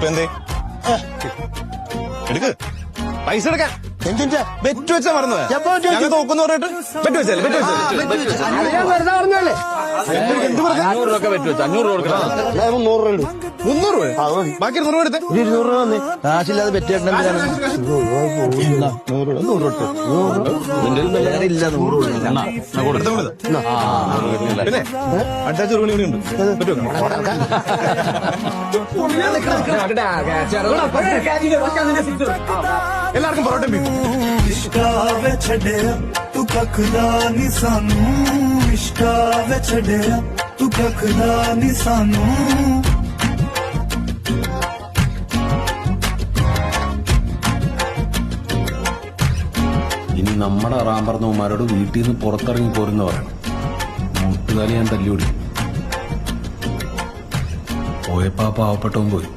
ഇപ്പൊ എന്തേ എടുക്ക് പൈസ എടുക്കാൻ എന്തിന്റെ ബെറ്റ് വെച്ചാ മറന്നുപോയാ എപ്പോ ബെറ്റ് വെച്ചു? ഞങ്ങൾ തോക്കുന്നു പറഞ്ഞിട്ട് ബെറ്റ് വെച്ചല്ലേ ബെറ്റ് വെച്ചല്ലേ അത് ഞാൻ വെറുതെ പറഞ്ഞല്ലേ എന്ത് പറഞ്ഞു 500 രൂപ വെച്ച് വെച്ചു 500 രൂപ കൊടുക്കണം 100 രൂപ ഉണ്ട് 300 രൂപ അത് മതി. ബാക്കി 200 രൂപ എടുത്തേ 200 രൂപ വന്നേ കാശില്ലാതെ പറ്റിയിട്ടുണ്ട് ഇല്ല 100 രൂപ പിന്നെ അടുത്ത ചെറുപണി കൂടി ഉണ്ട് ബെറ്റ് വെക്കണം എല്ലാവർക്കും പൊറോട്ടയും ബീഫും इश्कावे छड़े तू कखदा नी सानू इश्कावे छड़े तू कखदा नी सानू ഇനി നമ്മുടെ റാമ്പറന്നവന്മാരോട് വീട്ടിൽ നിന്ന് പുറത്തിറങ്ങി പോരുന്ന പറയണം മുട്ടുകാലി ഞാൻ തല്ലിയോടി പോയപ്പോ ആ പാവപ്പെട്ടവൻ പോയി.